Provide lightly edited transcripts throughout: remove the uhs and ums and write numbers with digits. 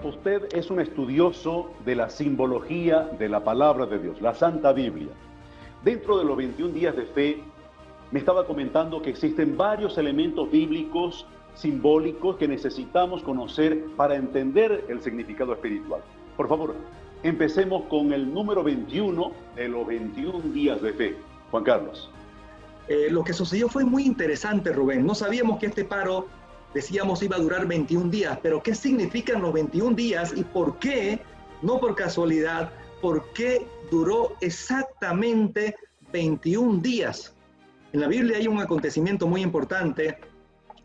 usted es un estudioso de la simbología de la palabra de Dios, la Santa Biblia. Dentro de los 21 días de fe, me estaba comentando que existen varios elementos bíblicos simbólicos que necesitamos conocer para entender el significado espiritual. Por favor, empecemos con el número 21 de los 21 días de fe. Juan Carlos. Lo que sucedió fue muy interesante, Rubén. No sabíamos que este paro, decíamos, iba a durar 21 días, pero ¿qué significan los 21 días y por qué, no por casualidad, por qué duró exactamente 21 días? En la Biblia hay un acontecimiento muy importante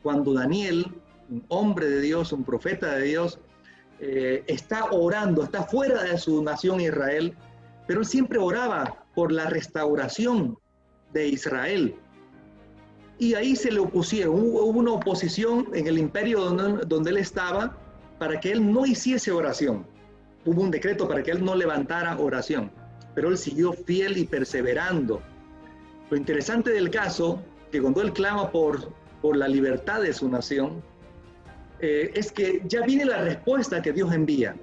cuando Daniel, un hombre de Dios, un profeta de Dios, está orando, está fuera de su nación Israel, pero él siempre oraba por la restauración de Israel. Y ahí se le opusieron, hubo una oposición en el imperio donde él estaba para que él no hiciese oración. Hubo un decreto para que él no levantara oración, pero él siguió fiel y perseverando. Lo interesante del caso, que cuando él clama por la libertad de su nación, es que ya viene la respuesta que Dios envía.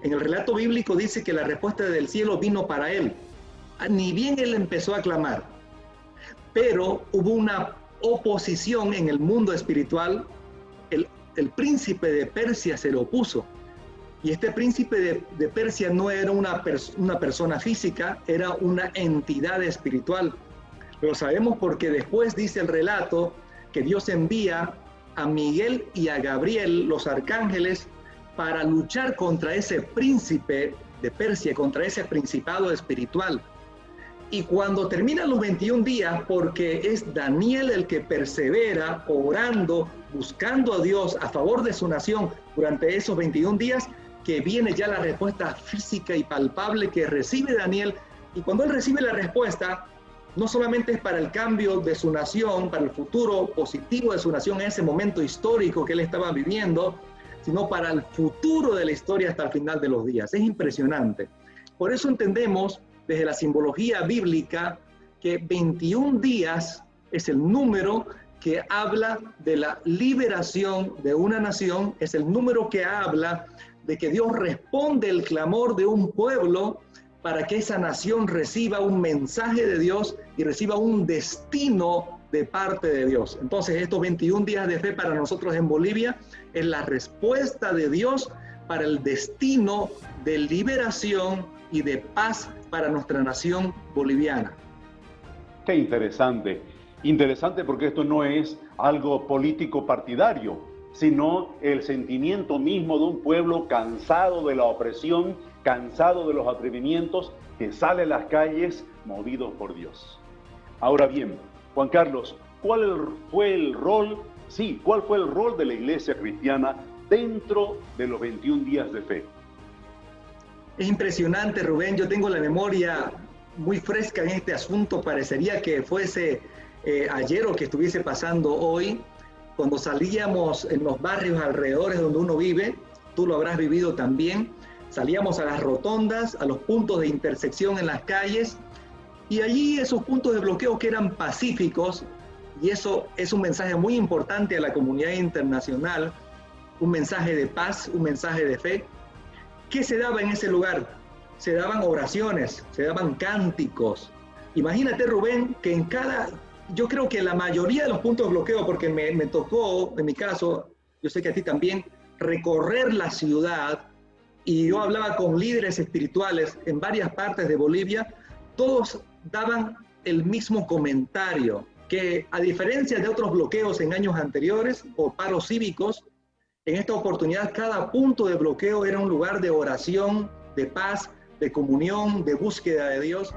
En el relato bíblico dice que la respuesta del cielo vino para él. Ni bien él empezó a clamar, pero hubo una oposición en el mundo espiritual. El príncipe de Persia se le opuso. Y este príncipe de Persia no era una persona física, era una entidad espiritual. Lo sabemos porque después dice el relato que Dios envía a Miguel y a Gabriel, los arcángeles, para luchar contra ese príncipe de Persia, contra ese principado espiritual. Y cuando terminan los 21 días, porque es Daniel el que persevera orando, buscando a Dios a favor de su nación durante esos 21 días, que viene ya la respuesta física y palpable que recibe Daniel. Y cuando él recibe la respuesta, no solamente es para el cambio de su nación, para el futuro positivo de su nación en ese momento histórico que él estaba viviendo, sino para el futuro de la historia hasta el final de los días. Es impresionante. Por eso entendemos desde la simbología bíblica que 21 días es el número que habla de la liberación de una nación, es el número que habla de que Dios responde el clamor de un pueblo para que esa nación reciba un mensaje de Dios y reciba un destino de parte de Dios. Entonces, estos 21 días de fe para nosotros en Bolivia es la respuesta de Dios para el destino de liberación y de paz para nuestra nación boliviana. Qué interesante. Interesante porque esto no es algo político partidario, sino el sentimiento mismo de un pueblo cansado de la opresión, cansado de los atrevimientos, que sale a las calles movidos por Dios. Ahora bien, Juan Carlos, ¿cuál fue el rol de la iglesia cristiana dentro de los 21 días de fe? Es impresionante, Rubén. Yo tengo la memoria muy fresca en este asunto. Parecería que fuese ayer o que estuviese pasando hoy, cuando salíamos en los barrios alrededores donde uno vive. Tú lo habrás vivido también. Salíamos a las rotondas, a los puntos de intersección en las calles, y allí esos puntos de bloqueo que eran pacíficos, y eso es un mensaje muy importante a la comunidad internacional, un mensaje de paz, un mensaje de fe. ¿Qué se daba en ese lugar? Se daban oraciones, se daban cánticos. Imagínate, Rubén, que yo creo que la mayoría de los puntos de bloqueo, porque me tocó, en mi caso, yo sé que a ti también, recorrer la ciudad, y yo hablaba con líderes espirituales en varias partes de Bolivia, todos daban el mismo comentario, que a diferencia de otros bloqueos en años anteriores o paros cívicos, en esta oportunidad cada punto de bloqueo era un lugar de oración, de paz, de comunión, de búsqueda de Dios.